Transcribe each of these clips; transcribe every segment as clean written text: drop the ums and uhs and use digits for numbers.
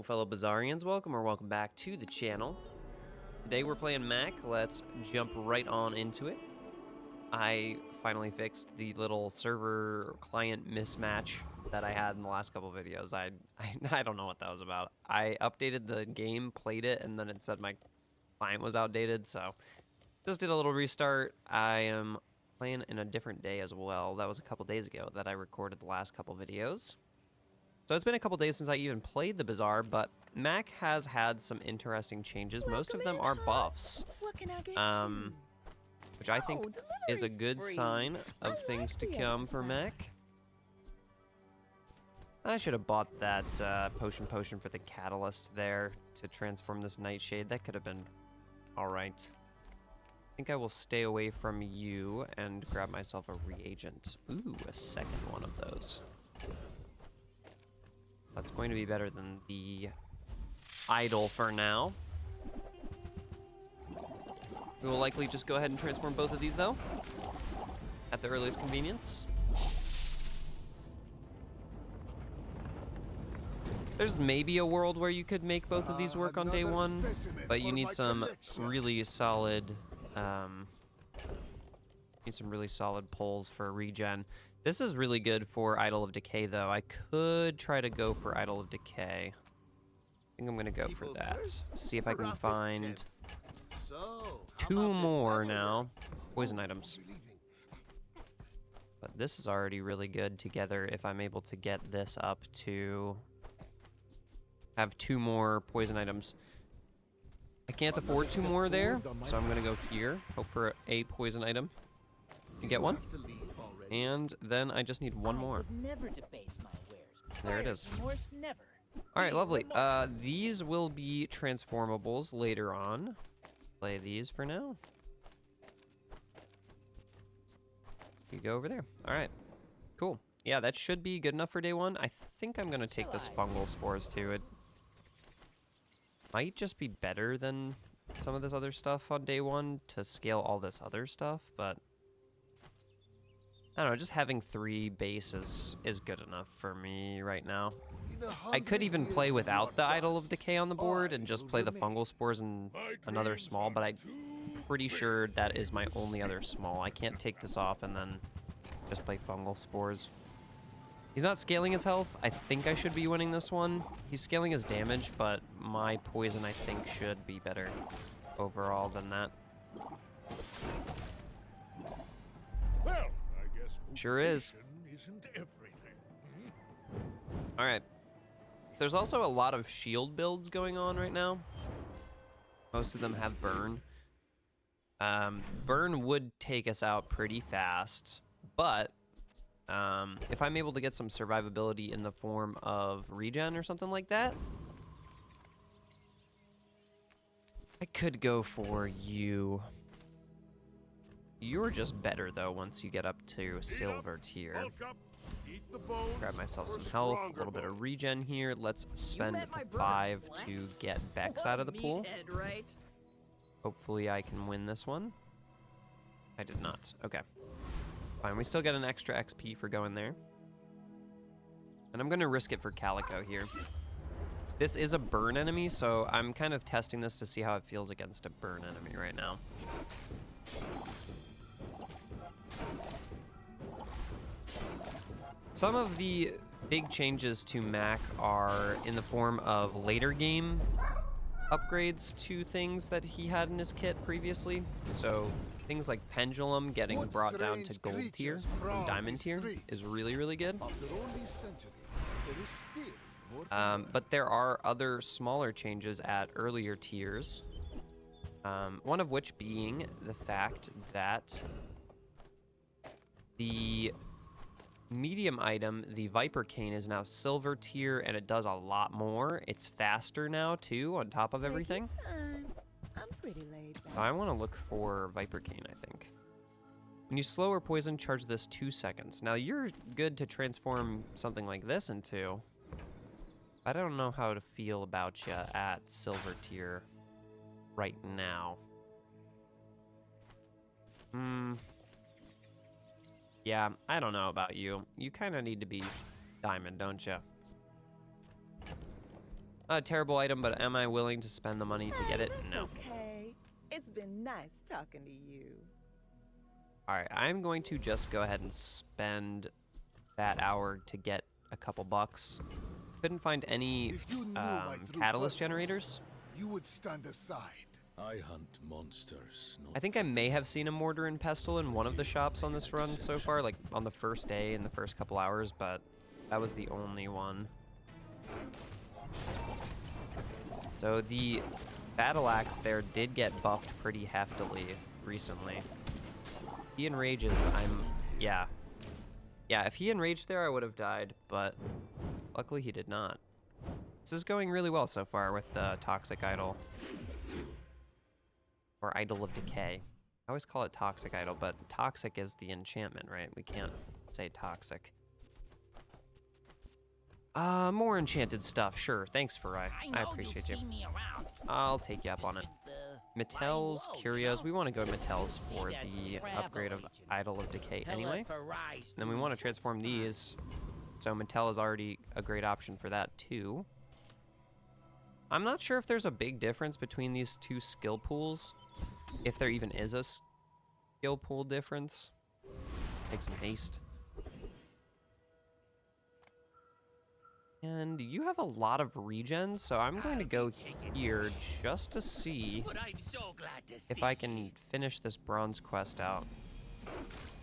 Hello, fellow Bazaarians. Welcome back to the channel. Today we're playing Mac. Let's jump right on into it. I finally fixed the little server client mismatch that I had in the last couple videos. I don't know what that was about. I updated the game, played it, and then it said my client was outdated, so just did a little restart. I am playing in a different day as well. That was a couple days ago that I recorded the last couple videos. So it's been a couple days since I even played the Bazaar, but Mac has had some interesting changes. Most of them are buffs, which I think is a good sign of things to come for Mac. I should have bought that potion for the catalyst there to transform this nightshade. That could have been all right. I think I will stay away from you and grab myself a reagent. Ooh, a second one of those. That's going to be better than the idol for now. We will likely just go ahead and transform both of these, though, at the earliest convenience. There's maybe a world where you could make both of these work on day one, but you need some really solid, pulls for regen. This is really good for Idol of Decay, though. I could try to go for Idol of Decay. I think I'm going to go for that. See if I can find two more now. Poison items. But this is already really good together if I'm able to get this up to have two more poison items. I can't afford two more there, so I'm going to go here. Hope for a poison item. You get one. And then I just need one more. There it is. All right, lovely. These will be transformables later on. Play these for now. You go over there. All right, cool. Yeah, that should be good enough for day one. I think I'm going to take this fungal spores too. It might just be better than some of this other stuff on day one to scale all this other stuff, but I don't know, just having 3 bases is good enough for me right now. I could even play without the Idol of Decay on the board and just play the fungal spores and another small, but I'm pretty sure that is my only other small. I can't take this off and then just play fungal spores. He's not scaling his health. I think I should be winning this one. He's scaling his damage, but my poison, I think, should be better overall than that. Well, I guess sure is. Isn't everything. All right. There's also a lot of shield builds going on right now. Most of them have burn. Burn would take us out pretty fast, but if I'm able to get some survivability in the form of regen or something like that, I could go for you. You're just better, though, once you get up to silver tier. Grab myself some health, a little bit of regen here. Let's spend 5 to get Vex out of the pool. Hopefully I can win this one. I did not. Okay. Fine, we still get an extra XP for going there. And I'm going to risk it for Calico here. This is a burn enemy, so I'm kind of testing this to see how it feels against a burn enemy right now. Some of the big changes to Mac are in the form of later game upgrades to things that he had in his kit previously. So things like Pendulum getting brought down to gold tier from diamond tier is really, really good. But there are other smaller changes at earlier tiers. One of which being the fact that the medium item, the Viper Cane, is now silver tier, and it does a lot more. It's faster now, too, on top of everything. I'm pretty laid back. I want to look for Viper Cane, I think. When you slow or poison, charge this 2 seconds. Now, you're good to transform something like this into. I don't know how to feel about you at silver tier right now. Yeah, I don't know about you. You kind of need to be diamond, don't you? Not a terrible item, but am I willing to spend the money to get it? That's No. okay. It's been nice talking to you. Alright, I'm going to just go ahead and spend that hour to get a couple bucks. Couldn't find any If you knew my true catalyst purpose, generators. you would stand aside. I hunt monsters, not I think I may have seen a mortar and pestle in one of the shops on this run so far, like on the first day in the first couple hours, but that was the only one. So the battle axe there did get buffed pretty heftily recently. He enrages, yeah. Yeah, if he enraged there, I would have died, but luckily he did not. This is going really well so far with the Toxic Idol. Or Idol of Decay. I always call it Toxic Idol, but Toxic is the enchantment, right? We can't say Toxic. More enchanted stuff, sure. Thanks, Farai. I appreciate you. I'll take you up on it. Mattel's, Curios. We want to go to Mattel's for the upgrade of Idol of Decay anyway. And then we want to transform these. So Mattel is already a great option for that too. I'm not sure if there's a big difference between these two skill pools. If there even is a skill pool difference. Take some haste. And you have a lot of regen, so I'm going to go here just to see if I can finish this bronze quest out.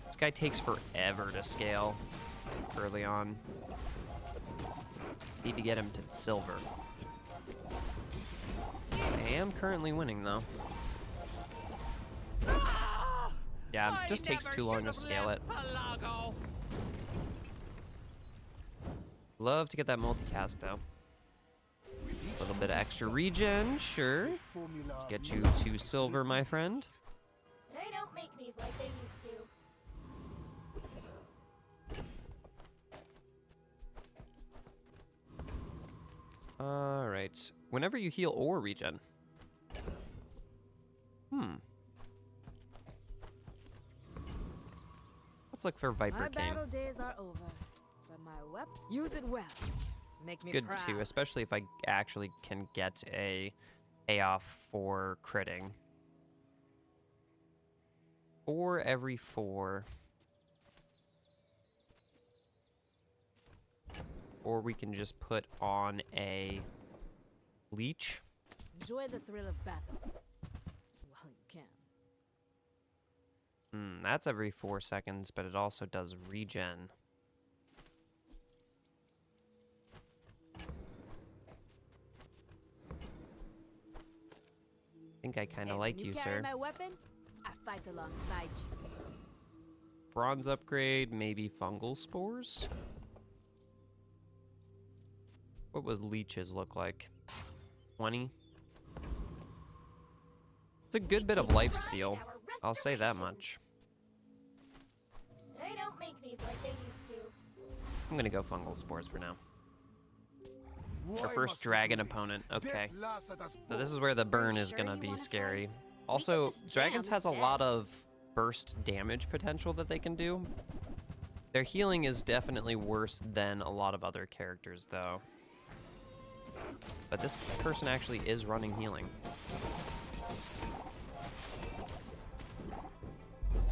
This guy takes forever to scale early on. Need to get him to silver. I am currently winning, though. Yeah, it just takes too long to scale it. Love to get that multicast, though. A little bit of extra regen, sure. Let's get you to silver, my friend. They don't make these like they used to. Alright. Whenever you heal or regen. Let's look for Viper My King. battle days are over, but my weapon, use it well. Make me Good proud. too, especially if I actually can get a payoff for critting. 4 every 4. Or we can just put on a leech. Enjoy the thrill of battle. Well, you can. That's every 4 seconds, but it also does regen. I think I kind of And like when you, carry sir. my weapon, I fight alongside you. Bronze upgrade, maybe fungal spores? What would leeches look like? 20? It's a good bit of life steal. I'll say that much. They don't make these like they used to. I'm gonna go fungal spores for now. Our Why first must we dragon do this? opponent. Okay. Death laughs at us So this both. is where the burn is sure gonna you be wanna scary. fight? Also, just dragons jam has a instead. lot of burst damage potential that they can do. Their healing is definitely worse than a lot of other characters, though. But this person actually is running healing.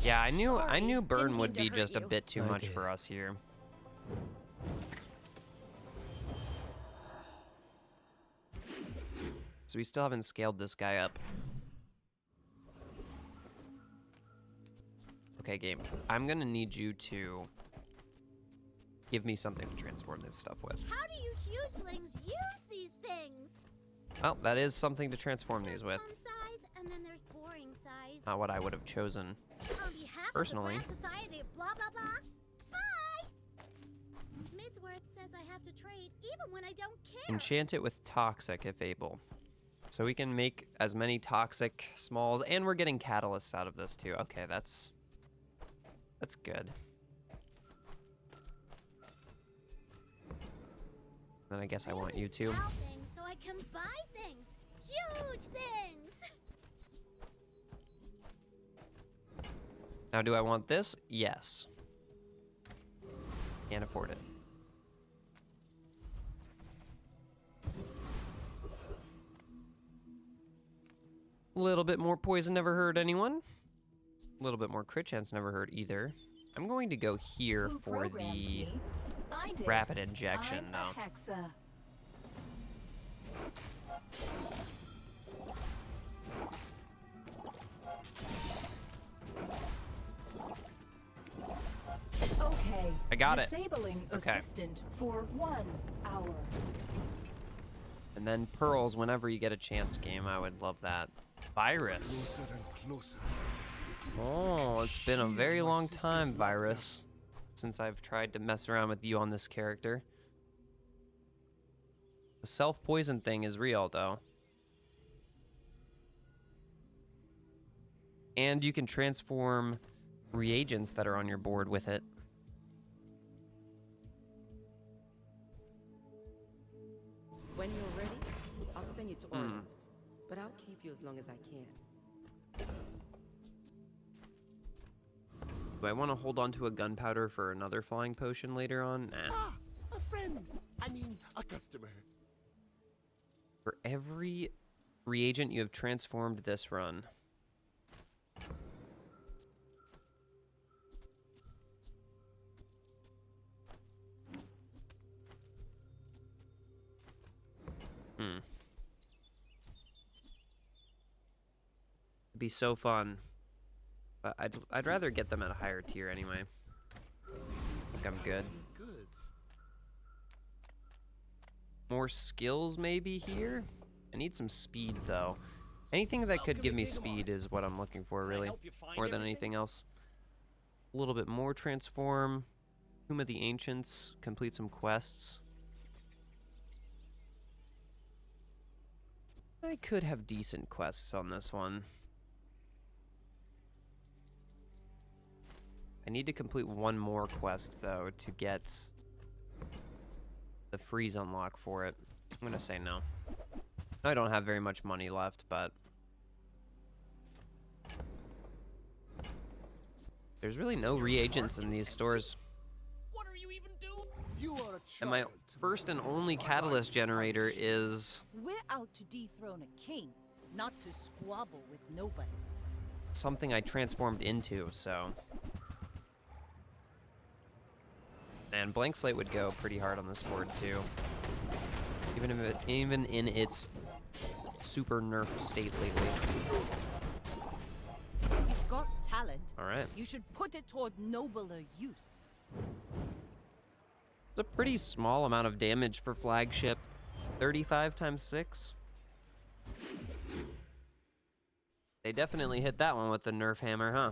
Yeah, I knew Sorry, burn didn't would mean be to just a hurt you. bit too I much did. for us here. So we still haven't scaled this guy up. Okay, game. I'm gonna need you to give me something to transform this stuff with. How do you hugelings use these things? Well, that is something to transform these with. Fun size, and then there's boring size. Not what I would have chosen. On behalf Personally. of the Grand Society of blah blah blah. Bye. Midsworth says I have to trade even when I don't care. Enchant it with toxic if able. So we can make as many toxic smalls, and we're getting catalysts out of this too. Okay, that's good. Then I guess I want you to. Sell things so I can buy things. Huge things. Now, do I want this? Yes. Can't afford it. A little bit more poison never hurt anyone. A little bit more crit chance never hurt either. I'm going to go here Who for programmed the me? I did. rapid injection I'm though. a hexa. Okay. I got it. Disabling Okay. assistant for 1 hour. And then pearls whenever you get a chance game. I would love that. Virus. Closer and closer. Oh, it's been a very long time, Virus, since I've tried to mess around with you on this character. The self-poison thing is real, though. And you can transform reagents that are on your board with it. When you're ready, I'll send you to order. But I'll keep you as long as I can. Do I want to hold on to a gunpowder for another flying potion later on? Nah. Ah, a friend. I mean, a customer. For every reagent you have transformed this run. It'd be so fun. But I'd rather get them at a higher tier anyway. I think I'm good. Goods. More skills maybe here? I need some speed though. Anything that could give me speed is what I'm looking for really. More than anything else. A little bit more transform. Tomb of the Ancients. Complete some quests. I could have decent quests on this one. I need to complete one more quest, though, to get the freeze unlock for it. I'm gonna say no. I don't have very much money left, but there's really no reagents in these stores. What are you even doing? You are a And my child. first and only catalyst generator is We're out to dethrone a king, not to squabble with nobody. something I transformed into, so. And Blank Slate would go pretty hard on this board too. Even in its super nerfed state lately. You've got talent. Alright. You should put it toward nobler use. It's a pretty small amount of damage for flagship. 35 times 6. They definitely hit that one with the nerf hammer, huh?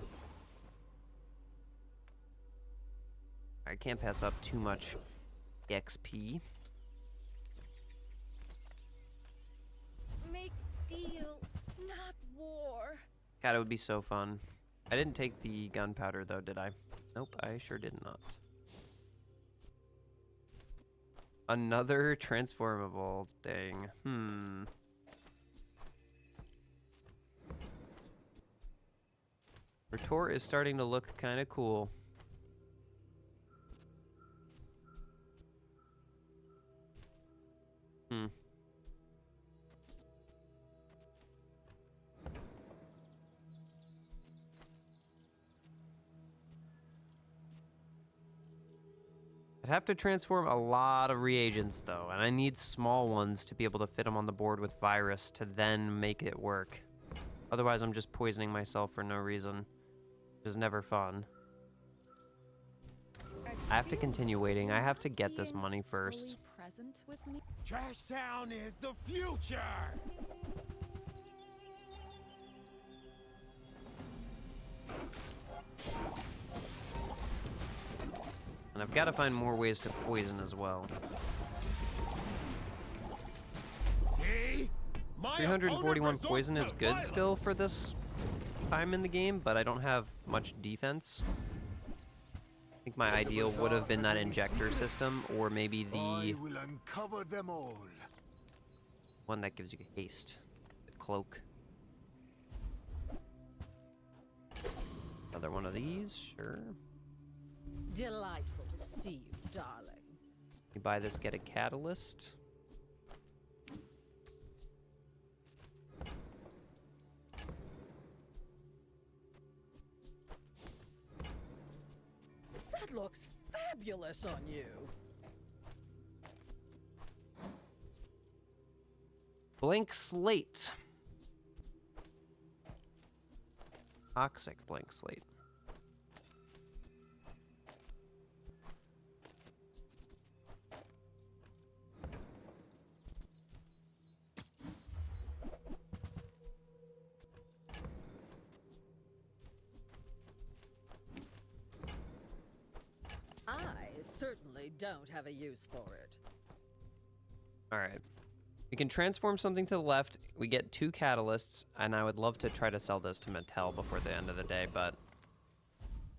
I can't pass up too much XP. Make deals, not war. God, it would be so fun. I didn't take the gunpowder though, did I? Nope, I sure did not. Another transformable thing. Retort is starting to look kind of cool. I'd have to transform a lot of reagents though, and I need small ones to be able to fit them on the board with virus to then make it work. Otherwise, I'm just poisoning myself for no reason, which is never fun. I have to continue waiting. I have to get this money first. Present with me. Trash Town is the future. And I've got to find more ways to poison as well. See? My 341 opponent poison is resorts to good still violence. for this time in the game, but I don't have much defense. I think my ideal would have been that injector system, or maybe the I will uncover them all. one that gives you haste. The cloak. Another one of these, sure. Delightful to see you, darling. You buy this, get a catalyst. looks fabulous on you. Blank slate. Toxic blank slate. I certainly don't have a use for it. All right. We can transform something to the left. We get 2 catalysts, and I would love to try to sell this to Mattel before the end of the day, but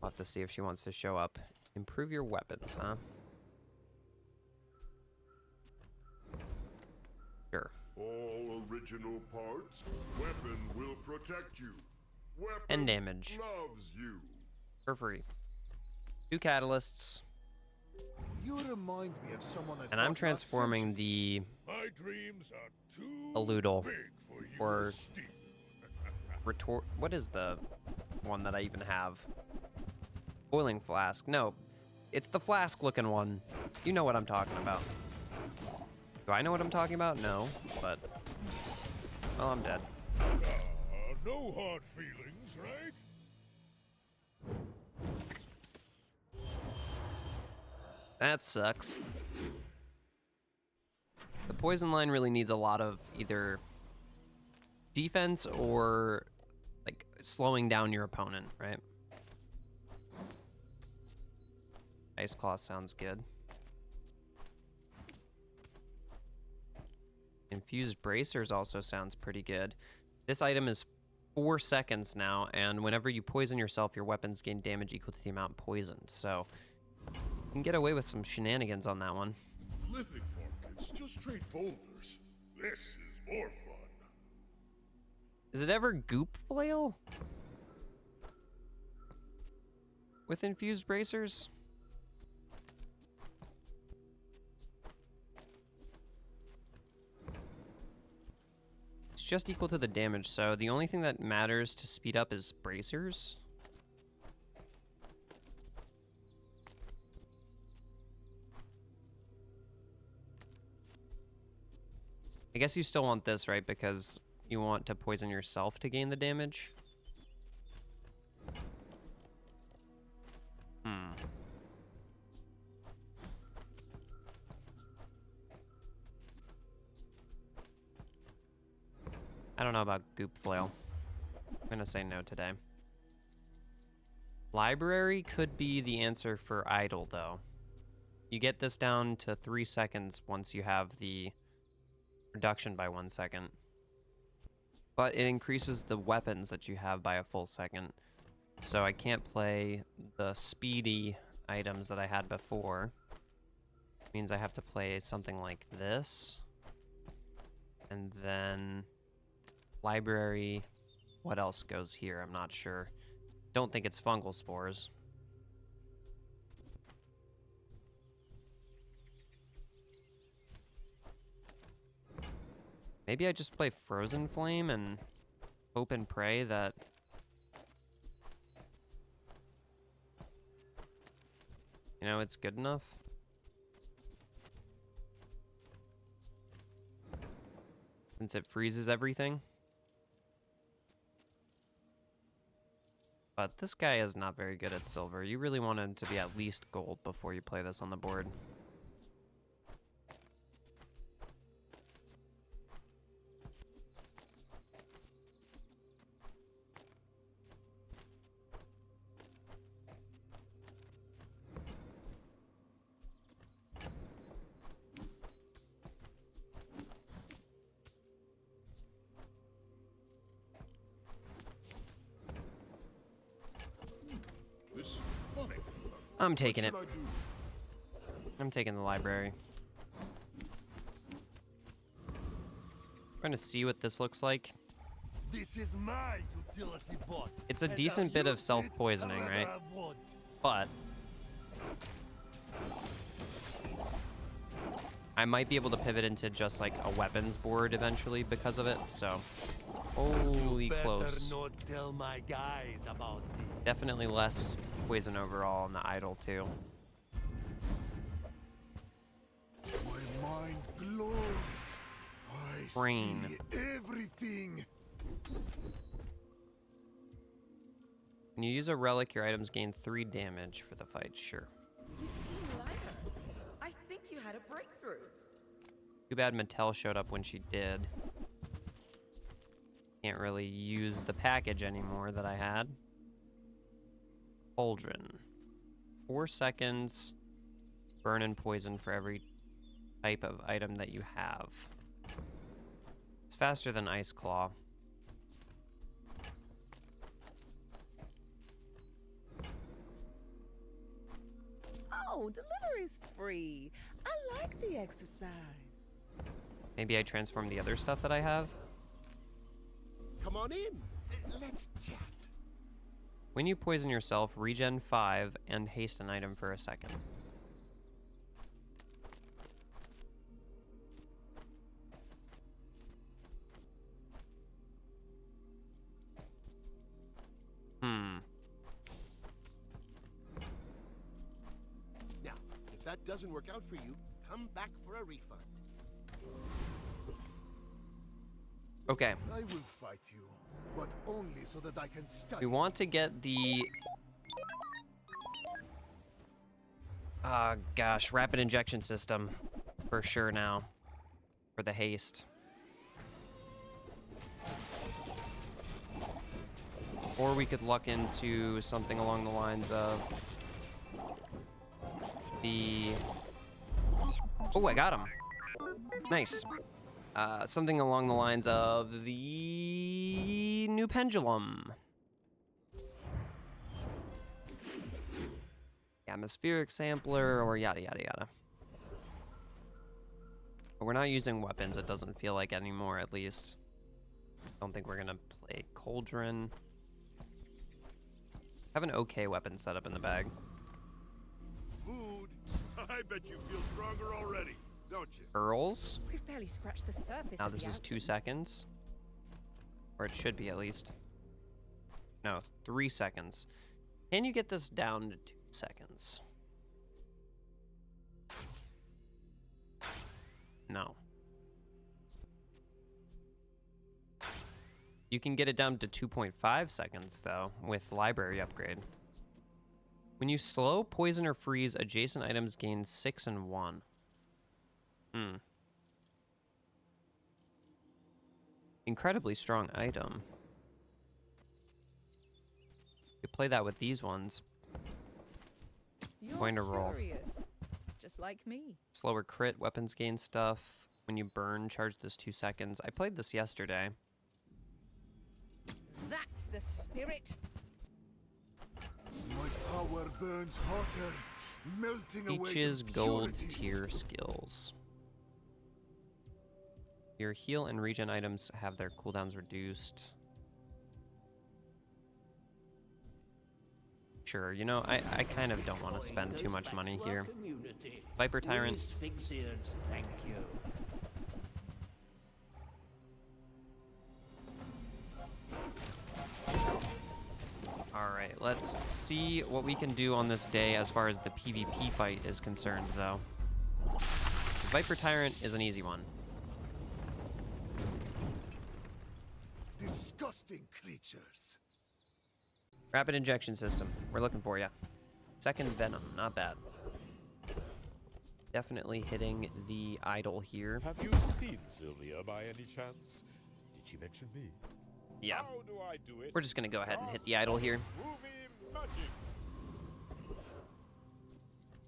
we'll have to see if she wants to show up. Improve your weapons, huh? Sure. All original parts. Weapon will protect you. Weapon And damage. loves you. For free. 2 catalysts. You remind me of someone I And I'm fought last transforming the My dreams are too Eludo big for you or to steal. retort. What is the one that I even have? Boiling flask. No, it's the flask looking one. You know what I'm talking about. Do I know what I'm talking about? No, but well, I'm dead. No hard feelings, right? That sucks. The poison line really needs a lot of either defense or like slowing down your opponent, right? Ice Claw sounds good. Infused Bracers also sounds pretty good. This item is 4 seconds now, and whenever you poison yourself, your weapons gain damage equal to the amount poisoned. So you can get away with some shenanigans on that one. Living markets, just trade boulders. This is more fun. Is it ever Goop Flail? With Infused Bracers? It's just equal to the damage, so the only thing that matters to speed up is Bracers. I guess you still want this, right? Because you want to poison yourself to gain the damage. I don't know about Goop Flail. I'm gonna say no today. Library could be the answer for Idle, though. You get this down to 3 seconds once you have the reduction by 1 second. But it increases the weapons that you have by a full second. So I can't play the speedy items that I had before. Means I have to play something like this. And then library. What else goes here? I'm not sure. Don't think it's fungal spores. Maybe I just play Frozen Flame and hope and pray that it's good enough. Since it freezes everything. But this guy is not very good at silver. You really want him to be at least gold before you play this on the board. I'm taking it. I'm taking the library. Trying to see what this looks like. This is my utility bot. It's a decent bit of self-poisoning, right? But I might be able to pivot into just like a weapons board eventually because of it, so holy close. Not tell my guys about this. Definitely less poison overall on the idle too. glows. I Brain. see everything. When you use a relic, your items gain 3 damage for the fight. Sure. You seem lighter. I think you had a breakthrough. Too bad Mattel showed up when she did. Can't really use the package anymore that I had. Cauldron. 4 seconds. Burn and poison for every type of item that you have. It's faster than Ice Claw. Oh, delivery's free. I like the exercise. Maybe I transform the other stuff that I have. Come on in. Let's chat. When you poison yourself, regen 5 and haste an item for a second. Now, if that doesn't work out for you, come back for a refund. Okay. I will fight you, but only so that I can study. We want to get the... gosh, rapid injection system for sure now. For the haste. Or we could luck into something along the lines of the... Oh, I got him. Nice. Something along the lines of the new Pendulum. Atmospheric sampler or yada yada yada. But we're not using weapons, it doesn't feel like anymore, at least. Don't think we're gonna play Cauldron. Have an okay weapon set up in the bag. Food. I bet you feel stronger already, don't you? Pearls. We've barely scratched the surface. Now of this the is 2 outcomes. seconds. Or it should be at least. No, 3 seconds. Can you get this down to 2 seconds? No. You can get it down to 2.5 seconds, though, with library upgrade. When you slow, poison, or freeze, adjacent items gain 6 and 1. Incredibly strong item. You play that with these ones. You're Going to roll. curious, just like me. Slower crit, weapons gain stuff. When you burn, charge this 2 seconds. I played this yesterday. That's the spirit. My power burns hotter, melting away Peach's gold impurities. tier skills. Your heal and regen items have their cooldowns reduced. Sure, you know, I kind of don't want to spend too much money here. Viper Tyrant. Thank you. Alright, let's see what we can do on this day as far as the PvP fight is concerned, though. The Viper Tyrant is an easy one. Disgusting creatures. Rapid injection system. We're looking for you. Second Venom. Not bad. Definitely hitting the idol here. Have you seen Sylvia by any chance? Did she mention me? Yeah. How do I do it? We're just going to go ahead and hit the idol here. Movie magic.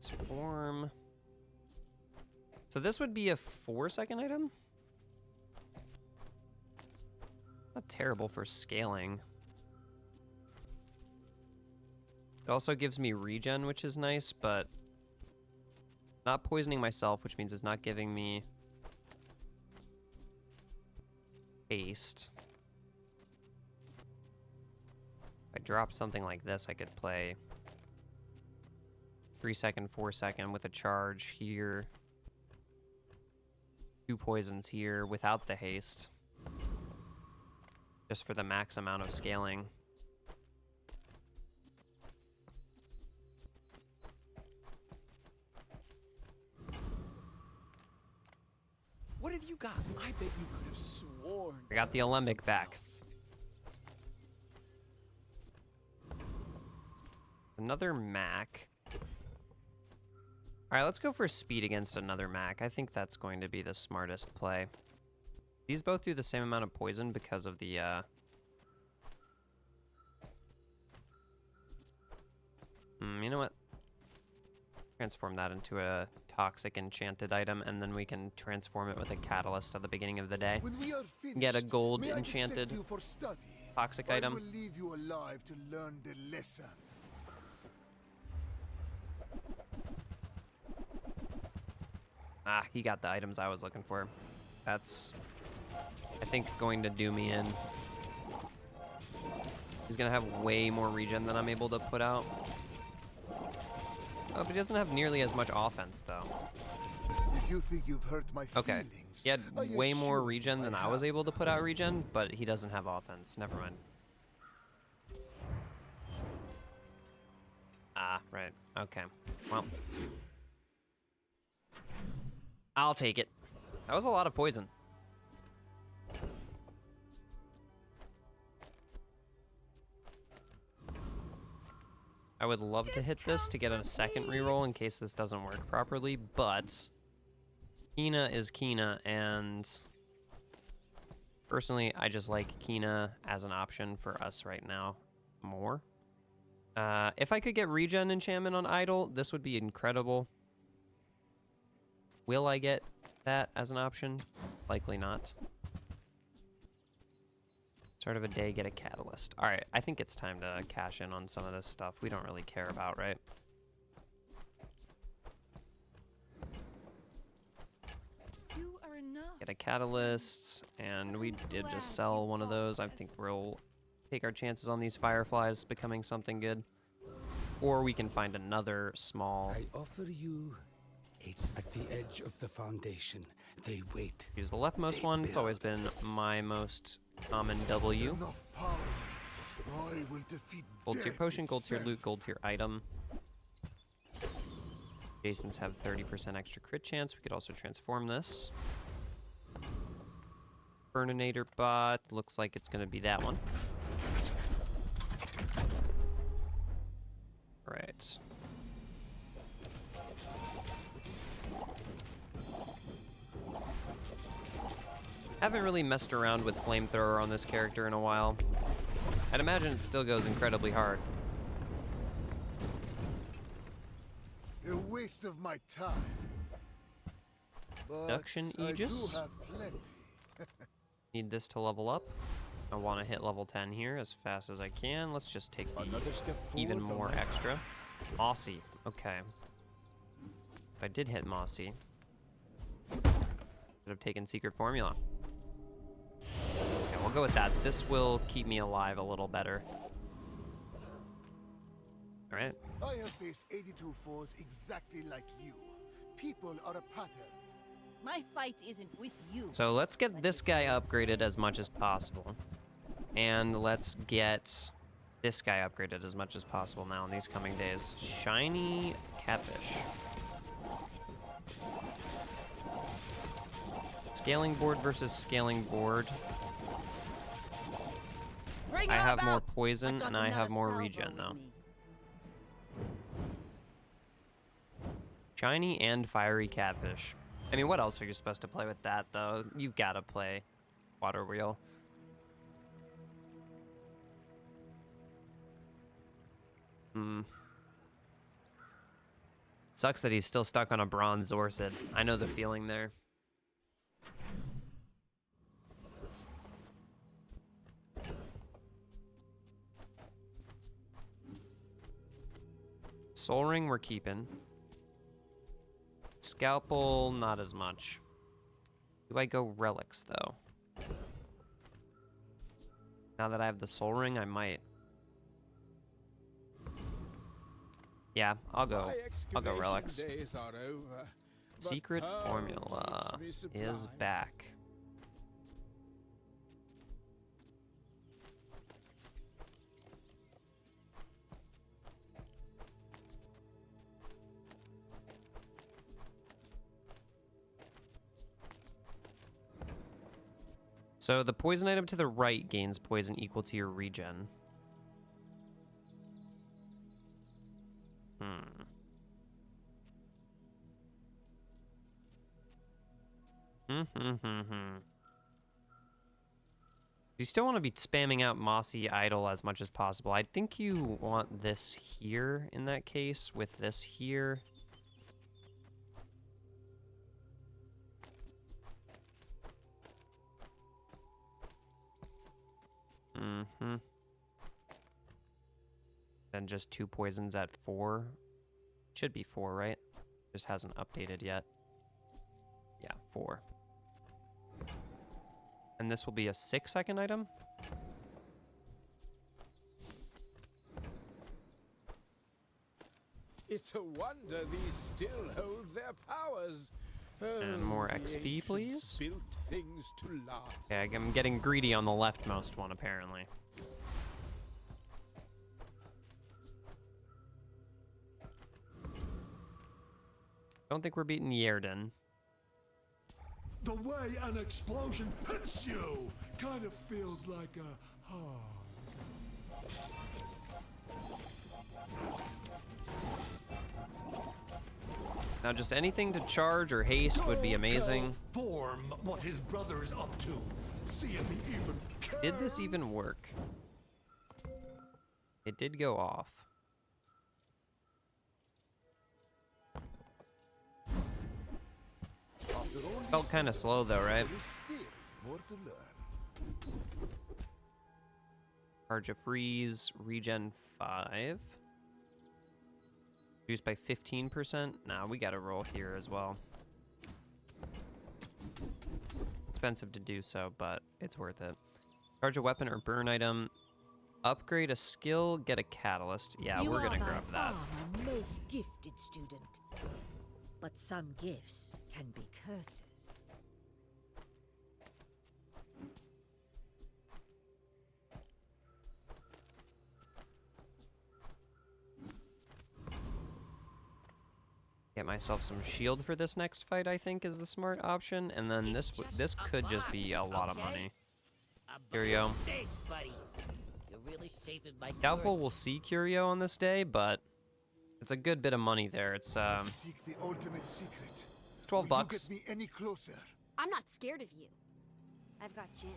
Transform. So this would be a 4-second item? Not terrible for scaling. It also gives me regen, which is nice, but not poisoning myself, which means it's not giving me haste. If I drop something like this, I could play 3-second, 4-second with a charge here. 2 poisons here without the haste. Just for the max amount of scaling. What have you got? I bet you could have sworn. I got the Alembic back. Another Mac. Alright, let's go for speed against another Mac. I think that's going to be the smartest play. These both do the same amount of poison because of the, you know what? Transform that into a toxic enchanted item, and then we can transform it with a catalyst at the beginning of the day. When we are finished, Get a gold may I enchanted dissect you for study? toxic I item. will leave you alive to learn the lesson. Ah, he got the items I was looking for. That's, I think, going to do me in. He's gonna have way more regen than I'm able to put out. Oh, but he doesn't have nearly as much offense, though. If you think you've hurt my Okay. feelings, He had I way more assure you regen than I was able to put out regen, but he doesn't have offense. Never mind. Ah, right. Okay. Well. I'll take it. That was a lot of poison. I would love to hit this to get a second reroll in case this doesn't work properly, but Kina is Kina, and personally, I just like Kina as an option for us right now more. If I could get regen enchantment on Idol, this would be incredible. Will I get that as an option? Likely not. Start of a day, get a catalyst. All right, I think it's time to cash in on some of this stuff we don't really care about, right? You are enough. Get a catalyst, and we did just sell one of those. I think we'll take our chances on these fireflies becoming something good. Or we can find another small... I offer you it at the edge of the foundation. They wait. Use the leftmost one. It's always been my most common W. Enough power. I will defeat Gold tier death potion, gold tier itself. loot, gold tier item. Jason's have 30% extra crit chance. We could also transform this. Burninator bot. Looks like it's going to be that one. Right. Haven't really messed around with flamethrower on this character in a while. I'd imagine it still goes incredibly hard. A waste of my time. But Induction I Aegis. do have plenty. Need this to level up. I want to hit level 10 here as fast as I can. Let's just take the Another step even forward, more Omar. extra. Mossy. Okay. If I did hit Mossy, should have taken Secret Formula. Okay, we'll go with that. This will keep me alive a little better. All right. I have faced 82 foes exactly like you. People are a pattern. My fight isn't with you. So let's get this guy upgraded as much as possible. And let's get this guy upgraded as much as possible now in these coming days. Shiny Catfish. Scaling board versus scaling board. Bring I her have more about. poison I've got and I have another more salvo regen with though. me. Shiny and fiery catfish. I mean, what else are you supposed to play with that though? You've got to play water wheel. Sucks that he's still stuck on a bronze Zorsid. I know the feeling there. Soul Ring we're keeping. Scalpel, not as much. Do I go relics though? Now that I have the Soul Ring, I might. Yeah, I'll go relics. Secret Formula is back. So the poison item to the right gains poison equal to your regen. You still want to be spamming out Mossy Idol as much as possible. I think you want this here in that case with this here. Then just 2 poisons at 4. Should be 4, right? Just hasn't updated yet. Yeah, 4. And this will be a 6-second item? It's a wonder these still hold their powers. And more XP, please. Built things to last. Okay, I'm getting greedy on the leftmost one, apparently. Don't think we're beating Yerden. The way an explosion hits you kind of feels like a Now, just anything to charge or haste would be amazing. Form what his brother's up to. See if he even cares. Did this even work? It did go off. Felt kind of slow though, right? Charge a freeze, regen 5. Reduced by 15%. Nah, we gotta roll here as well. Expensive to do so, but it's worth it. Charge a weapon or burn item. Upgrade a skill, get a catalyst. Yeah, we're gonna grab that. You are the most gifted student. But some gifts can be curses. Get myself some shield for this next fight, I think, is the smart option. And then this could just be a lot of money. Curio. Thanks, buddy. You're really saving my Doubtful we'll see Curio on this day, but it's a good bit of money there. It's Seek the ultimate secret. it's 12 Will you bucks. get me any closer? I'm not scared of you. I've got Jin.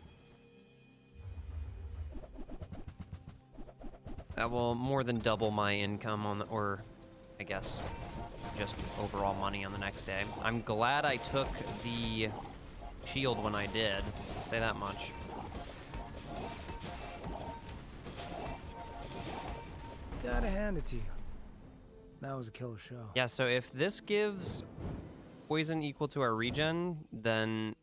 That will more than double my income on the, or I guess just overall money on the next day. I'm glad I took the shield when I did. Say that much. Gotta hand it to you. That was a killer show. Yeah, so if this gives poison equal to our regen, then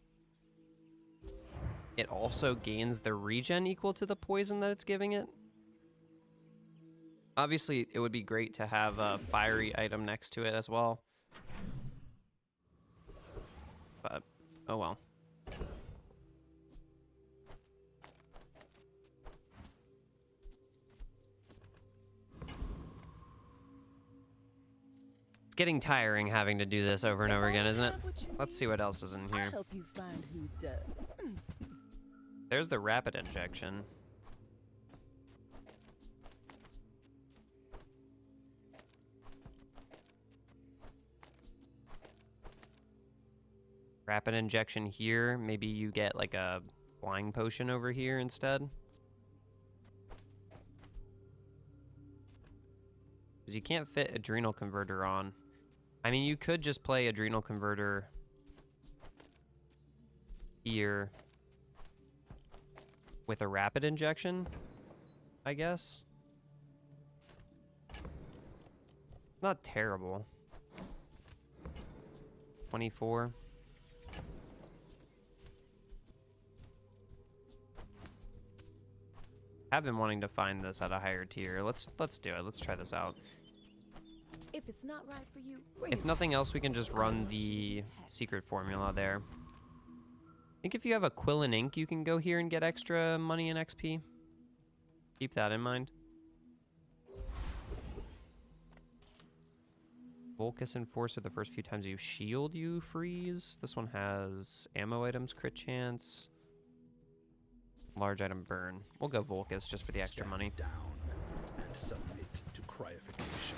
it also gains the regen equal to the poison that it's giving it. Obviously, it would be great to have a fiery item next to it as well. But, oh well. It's getting tiring having to do this over and over again, isn't it? Let's see what else is in here. Help you find who does. There's the rapid injection. Rapid injection here. Maybe you get like a flying potion over here instead. Because you can't fit adrenal converter on. I mean, you could just play adrenal converter here with a rapid injection, I guess. Not terrible. 24. I've been wanting to find this at a higher tier. Let's do it. Let's try this out. If it's not right for you, If nothing else, we can just run the secret formula there. I think if you have a quill and ink, you can go here and get extra money and XP. Keep that in mind. Volcus and Force are the first few times you shield, you freeze. This one has ammo items, crit chance. Large item burn. We'll go Volcus just for the extra money. Down and submit to cryification.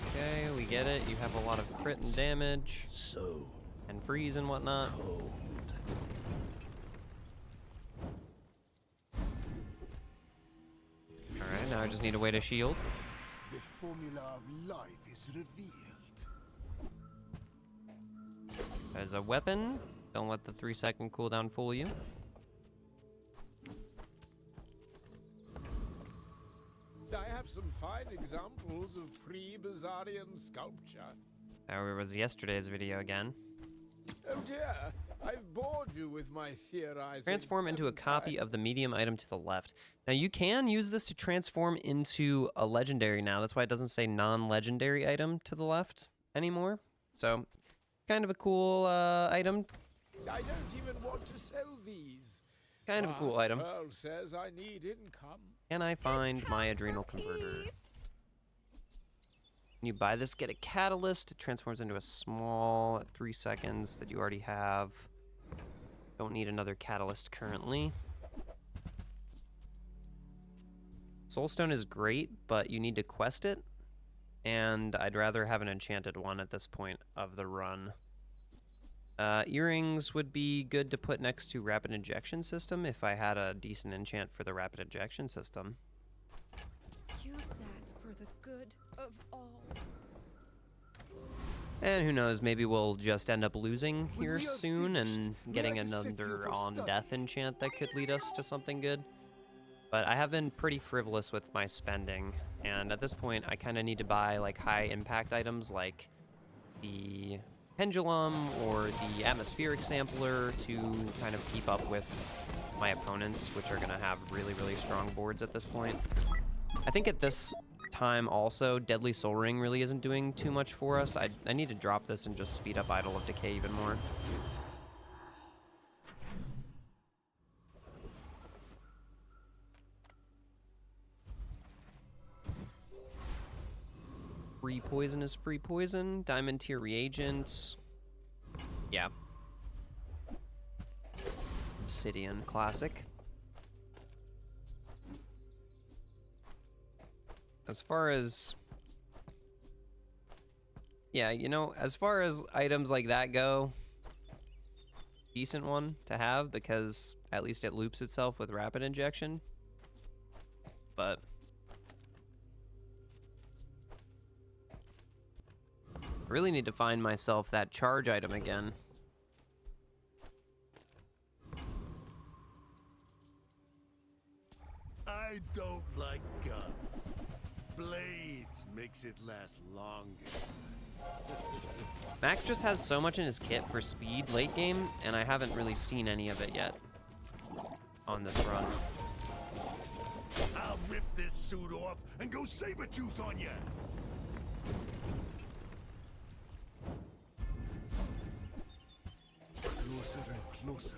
Okay, we get it. You have a lot of crit and damage. So and freeze and whatnot. cold. Alright, now I just need a way to shield. The formula of life is revealed. As a weapon, don't let the 3-second cooldown fool you. I have some fine examples of pre-Bazarian sculpture. That was yesterday's video again. Oh dear, I've bored you with my theorizing. Transform into a copy of the medium item to the left. Now you can use this to transform into a legendary now. That's why it doesn't say non-legendary item to the left anymore. So, kind of a cool item. I don't even want to sell these. Kind of a cool item. Pearl says I need income. Can I find my adrenal converter? When you buy this, get a catalyst. It transforms into a small at 3 seconds that you already have. Don't need another catalyst currently. Soulstone is great, but you need to quest it. And I'd rather have an enchanted one at this point of the run. Earrings would be good to put next to rapid injection system if I had a decent enchant for the rapid injection system. Use that for the good of all. And who knows, maybe we'll just end up losing here soon and getting another on-death enchant that could lead us to something good. But I have been pretty frivolous with my spending, and at this point I kind of need to buy like high-impact items like the Pendulum or the Atmospheric Sampler to kind of keep up with my opponents, which are going to have really, really strong boards at this point. I think at this time also, Deadly Soul Ring really isn't doing too much for us. I need to drop this and just speed up Idol of Decay even more. Free poison is free poison. Diamond tier reagents. Yeah. Obsidian, classic. As far as... yeah, you know, as far as items like that go, decent one to have because at least it loops itself with rapid injection. But... I really need to find myself that charge item again. I don't like guns. Blades makes it last longer. Mac just has so much in his kit for speed late game, and I haven't really seen any of it yet on this run. I'll rip this suit off and go saber-tooth on ya! Closer and closer.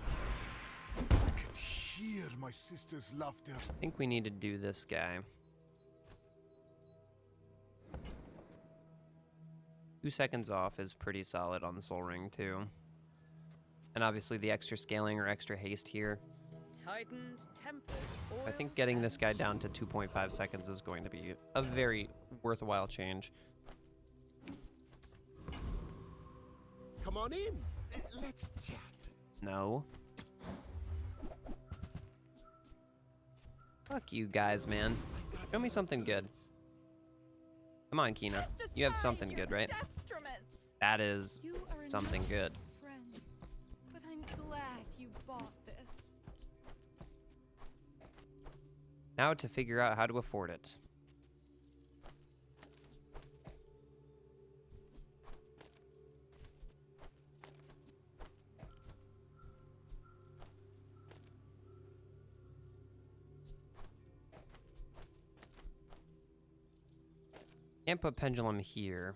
I can hear my sister's laughter. I think we need to do this guy. 2 seconds off is pretty solid on the Soul Ring too. And obviously the extra scaling or extra haste here. Tightened, tempered, I think getting this guy down to 2.5 seconds is going to be a very worthwhile change. Come on in. Let's chat. No. Fuck you guys, man. Show me something good. Come on, Kina. You have something good, right? That is something good. Friend, but I'm glad you bought this. Now to figure out how to afford it. Can't put Pendulum here.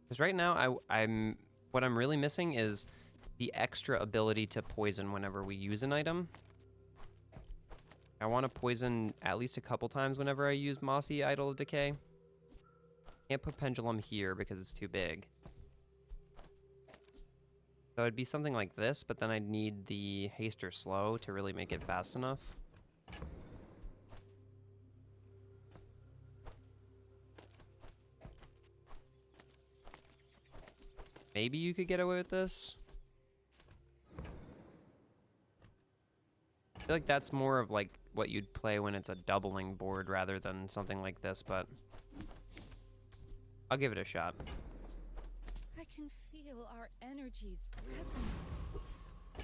Because right now I'm What I'm really missing is the extra ability to poison whenever we use an item. I want to poison at least a couple times whenever I use Mossy Idol of Decay. Can't put Pendulum here because it's too big. So it'd be something like this, but then I'd need the haste or slow to really make it fast enough. Maybe you could get away with this. I feel like that's more of like what you'd play when it's a doubling board rather than something like this, but I'll give it a shot. I can feel our energies resonate.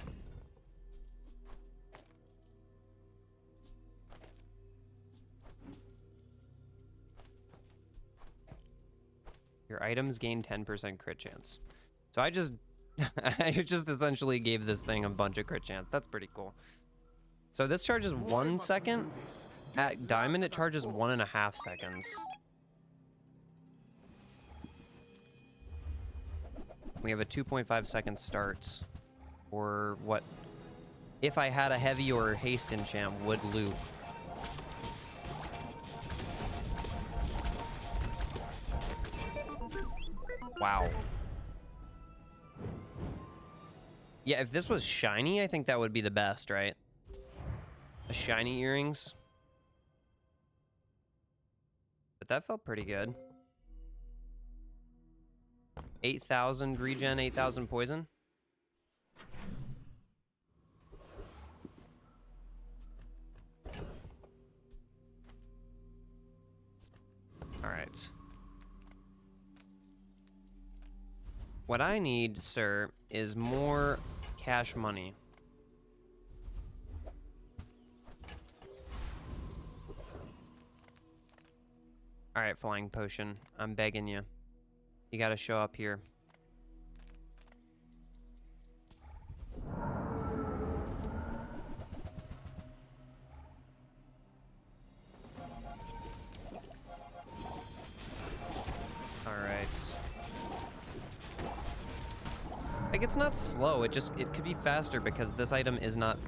Your items gain 10% crit chance. So I just essentially gave this thing a bunch of crit chance. That's pretty cool. So this charges 1 second. At Diamond, it charges 1.5 seconds. We have a 2.5 second start. Or what, if I had a heavy or haste enchant, would loop. Wow. Yeah, if this was shiny, I think that would be the best, right? The shiny earrings. But that felt pretty good. 8,000 regen, 8,000 poison. All right. What I need, sir, is more cash money. All right, Flying Potion. I'm begging you. You gotta show up here. All right. Like, it's not slow, it could be faster because this item is not,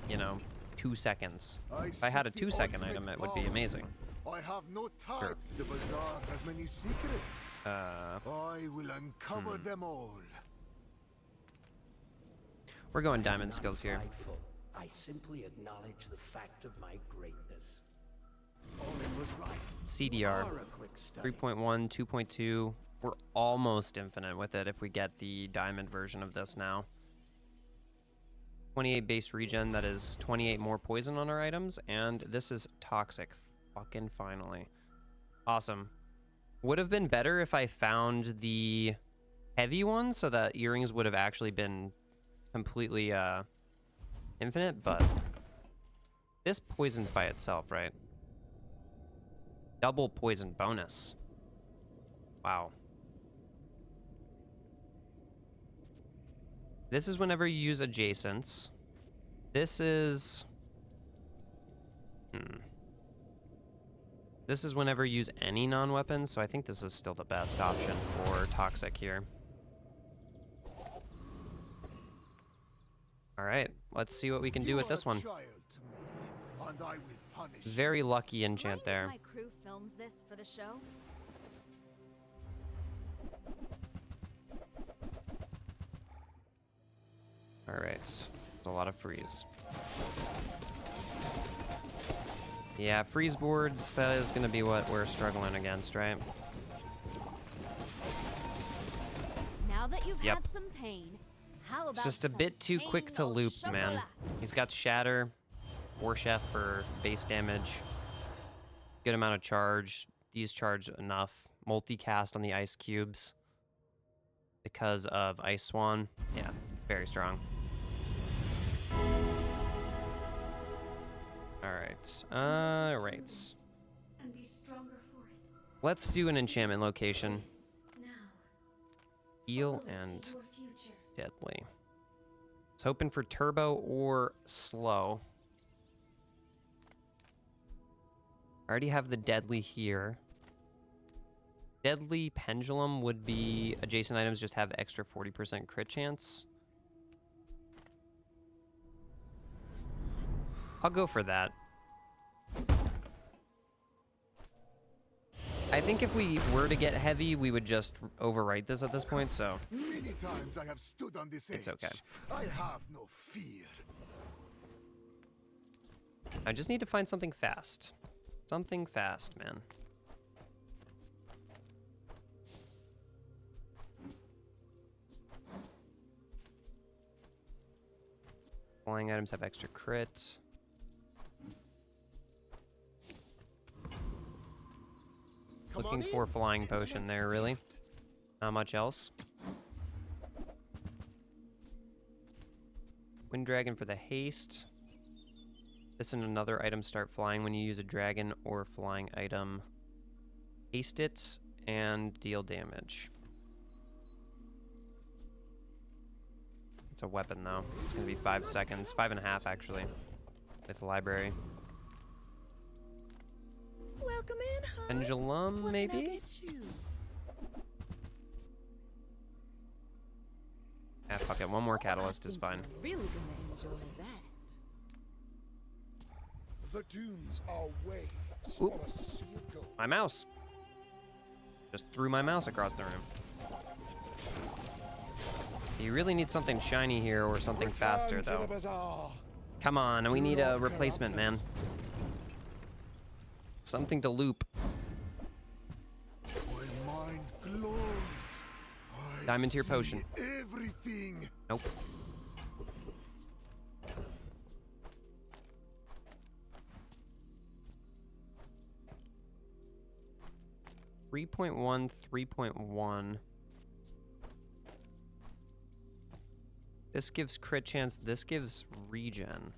you know, 2 seconds. If I had a 2-second item, it would be amazing. I have no time. Sure. The Bazaar has many secrets. I will uncover them all. We're going diamond skills here. I simply acknowledge the fact of my greatness. Owen was right. CDR. Or a quick study. 3.1, 2.2. We're almost infinite with it if we get the diamond version of this now. 28 base regen, that is 28 more poison on our items, and this is toxic. Fucking finally. Awesome. Would have been better if I found the heavy one so that earrings would have actually been completely infinite, but this poisons by itself, right? Double poison bonus. Wow. This is whenever you use adjacents. This is... This is whenever you use any non-weapon, so I think this is still the best option for Toxic here. Alright, let's see what we can do with this one. Very lucky enchant there. My crew films this for the show. Alright, it's a lot of freeze. Yeah, freeze boards, that is going to be what we're struggling against, right? Now that you've had some pain, how about It's just a bit too quick to loop, man. He's got Shatter, War Chef for base damage, good amount of charge. These charge enough. Multicast on the ice cubes because of Ice Swan. Yeah, it's very strong. Alright. Let's do an enchantment location. Heal and deadly. I was hoping for turbo or slow. I already have the deadly here. Deadly Pendulum would be adjacent items just have extra 40% crit chance. I'll go for that. I think if we were to get heavy, we would just overwrite this at this point, so Many times I have stood on this it's edge. okay. I have no fear. I just need to find something fast. Something fast, man. Flying items have extra crit. Looking for flying potion there, really. Not much else. Wind Dragon for the haste. This and another item start flying when you use a dragon or flying item. Haste it and deal damage. It's a weapon though. It's gonna be 5 seconds, 5.5 actually, with the library. Welcome in, huh? Pendulum, What maybe? Can I get you? Ah, fuck it. One more catalyst is fine. Really gonna enjoy that. The dunes are waves Oop. on a sea of gold. My mouse. Just threw my mouse across the room. You really need something shiny here or something faster, Return to though. the Bazaar. Come on, we Do need a not replacement, man. corrupt us. Something to loop. My mind glows. I Diamond tier see potion. Everything. Nope. .1, 3.1. This gives crit chance. This gives regen.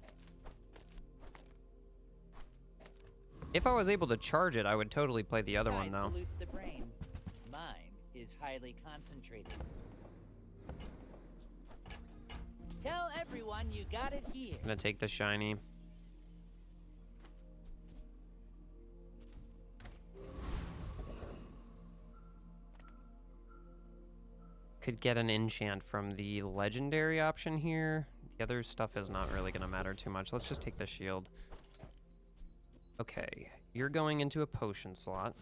If I was able to charge it, I would totally play the other one, Size though. dilutes the brain. Mine is highly concentrated. Tell everyone you got it here. Gonna take the shiny. Could get an enchant from the legendary option here. The other stuff is not really gonna matter too much. Let's just take the shield. Okay, you're going into a potion slot.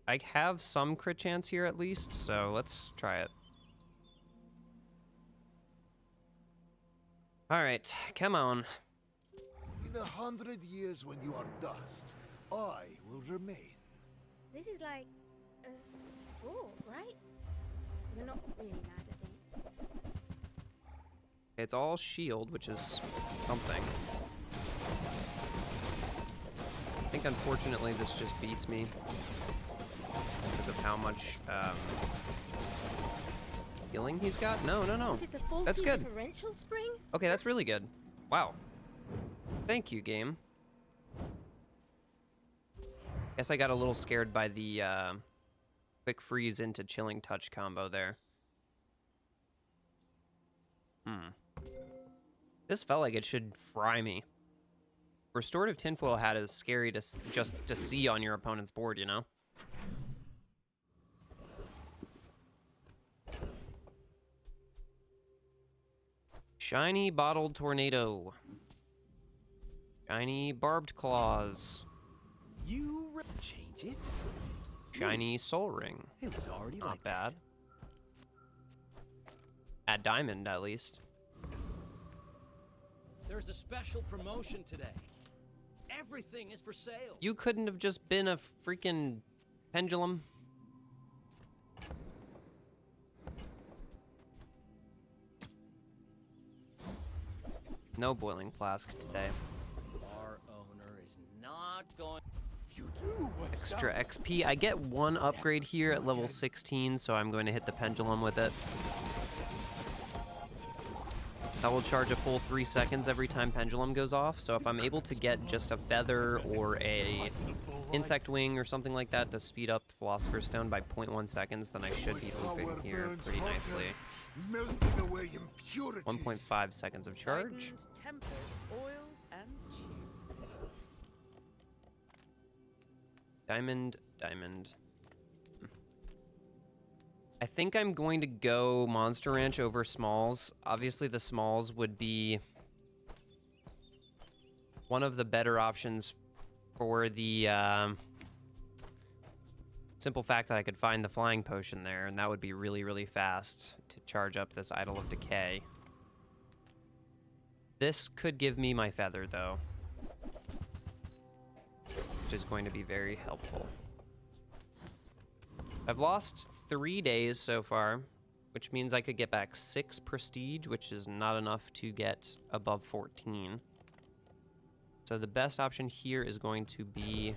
I have some crit chance here at least, so let's try it. All right, come on. In 100 years when you are dust, I will remain. This is like a sport, right? We're not really mad at it. It's all shield, which is something. I think unfortunately this just beats me because of how much healing he's got. No. It's a faulty That's good. differential spring? Okay, that's really good. Wow. Thank you, game. Guess I got a little scared by the quick freeze into chilling touch combo there. This felt like it should fry me. Restorative Tinfoil Hat is scary to just to see on your opponent's board, you know? Shiny Bottled Tornado. Shiny Barbed Claws. You change it? Shiny Soul Ring. It was already Not like bad. At Diamond, at least. There's a special promotion today. Everything is for sale. You couldn't have just been a freaking pendulum. No boiling flask today. Our owner is not going. Extra XP. I get one upgrade here at level 16, so I'm going to hit the pendulum with it. That will charge a full 3 seconds every time pendulum goes off, so if I'm able to get just a feather or a insect wing or something like that to speed up Philosopher's Stone by 0.1 seconds, then I should be looping here pretty nicely. 1.5 seconds of charge. Tempered, oiled, and cheap. Diamond, diamond. I think I'm going to go Monster Ranch over Smalls. Obviously, the Smalls would be one of the better options for the simple fact that I could find the flying potion there, and that would be really, really fast to charge up this Idol of Decay. This could give me my feather, though, which is going to be very helpful. I've lost 3 days so far, which means I could get back 6 prestige, which is not enough to get above 14. So the best option here is going to be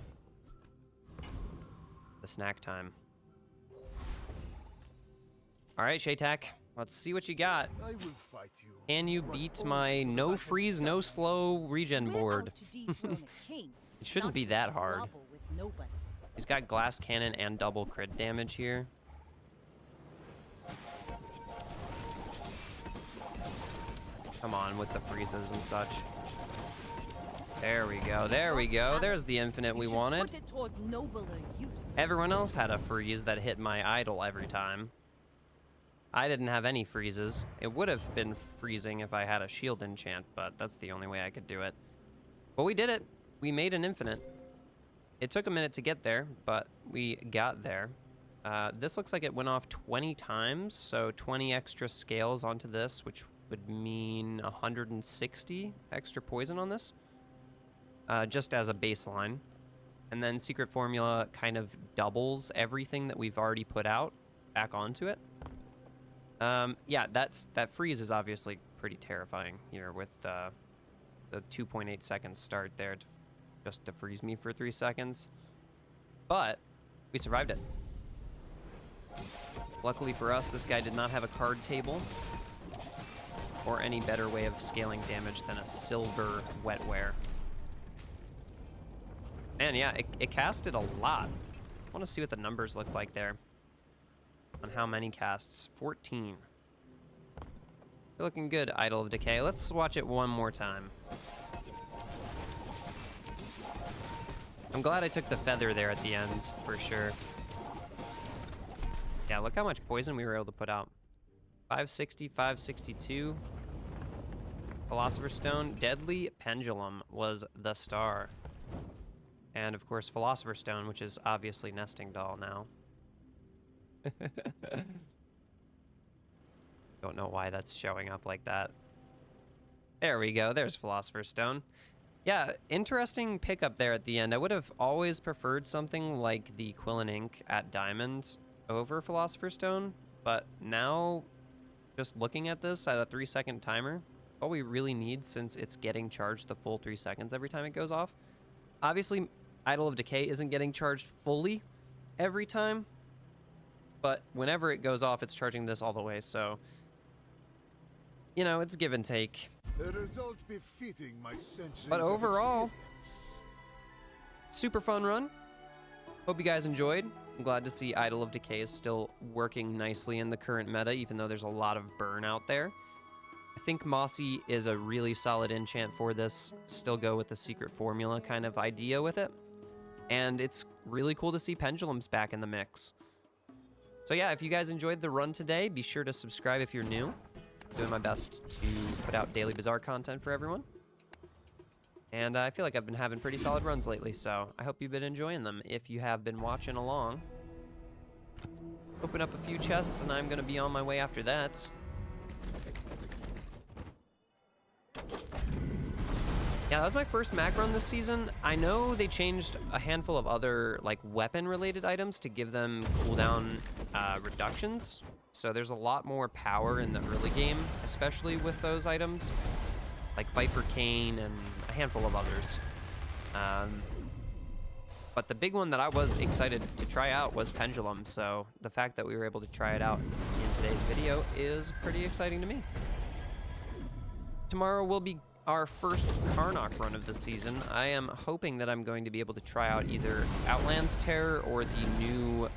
the snack time. All right, Shaytak, let's see what you got. I will fight you. Can you beat my no freeze, no slow regen board? It shouldn't be that hard. He's got glass cannon and double crit damage here. Come on with the freezes and such. There we go, there we go. There's the infinite we wanted. Everyone else had a freeze that hit my idol every time. I didn't have any freezes. It would have been freezing if I had a shield enchant, but that's the only way I could do it. But we did it. We made an infinite. It took a minute to get there, but we got there. This looks like it went off 20 times, so 20 extra scales onto this, which would mean 160 extra poison on this, just as a baseline. And then Secret Formula kind of doubles everything that we've already put out back onto it. Yeah, that freeze is obviously pretty terrifying here with the 2.8 seconds start there just to freeze me for 3 seconds. But we survived it. Luckily for us, this guy did not have a card table or any better way of scaling damage than a silver wetware. Man, yeah, it casted a lot. I want to see what the numbers look like there. On how many casts? 14. You're looking good, Idol of Decay. Let's watch it one more time. I'm glad I took the feather there at the end, for sure. Yeah, look how much poison we were able to put out. 560, 562. Philosopher's Stone. Deadly Pendulum was the star. And, of course, Philosopher's Stone, which is obviously Nesting Doll now. Don't know why that's showing up like that. There we go. There's Philosopher's Stone. Yeah, interesting pickup there at the end. I would have always preferred something like the Quillen Ink at Diamond over Philosopher's Stone, but now, just looking at this at a 3-second timer, all we really need, since it's getting charged the full 3 seconds every time it goes off. Obviously, Idol of Decay isn't getting charged fully every time, but whenever it goes off, it's charging this all the way, so, you know, it's give and take. A result befitting my centuries But of overall, experience. super fun run. Hope you guys enjoyed. I'm glad to see Idol of Decay is still working nicely in the current meta, even though there's a lot of burn out there. I think Mossy is a really solid enchant for this. Still go with the Secret Formula kind of idea with it. And it's really cool to see Pendulum's back in the mix. So yeah, if you guys enjoyed the run today, be sure to subscribe if you're new. Doing my best to put out daily Bazaar content for everyone. And I feel like I've been having pretty solid runs lately, so I hope you've been enjoying them. If you have been watching along, open up a few chests and I'm going to be on my way after that. Yeah, that was my first Mac run this season. I know they changed a handful of other like weapon-related items to give them cooldown reductions. So there's a lot more power in the early game, especially with those items, like Viper Cane and a handful of others. But the big one that I was excited to try out was Pendulum, so the fact that we were able to try it out in today's video is pretty exciting to me. Tomorrow will be our first Karnak run of the season. I am hoping that I'm going to be able to try out either Outlands Terror or the new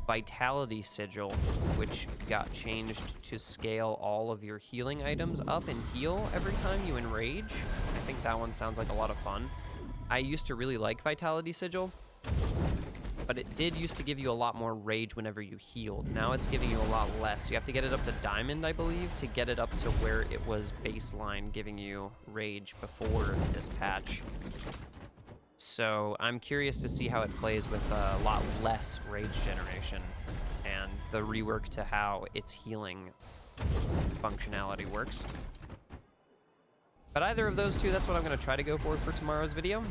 Vitality Sigil, which got changed to scale all of your healing items up and heal every time you enrage. I think that one sounds like a lot of fun. I used to really like Vitality Sigil, But it did used to give you a lot more rage whenever you healed. Now it's giving you a lot less. You have to get it up to diamond, I believe, to get it up to where it was baseline giving you rage before this patch. So I'm curious to see how it plays with a lot less rage generation and the rework to how its healing functionality works. But either of those two, that's what I'm going to try to go for tomorrow's video.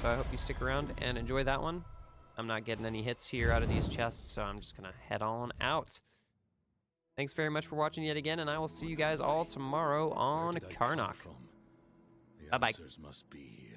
So I hope you stick around and enjoy that one. I'm not getting any hits here out of these chests, so I'm just going to head on out. Thanks very much for watching yet again, and I will see you guys all tomorrow on Karnak. Bye-bye. Must be here.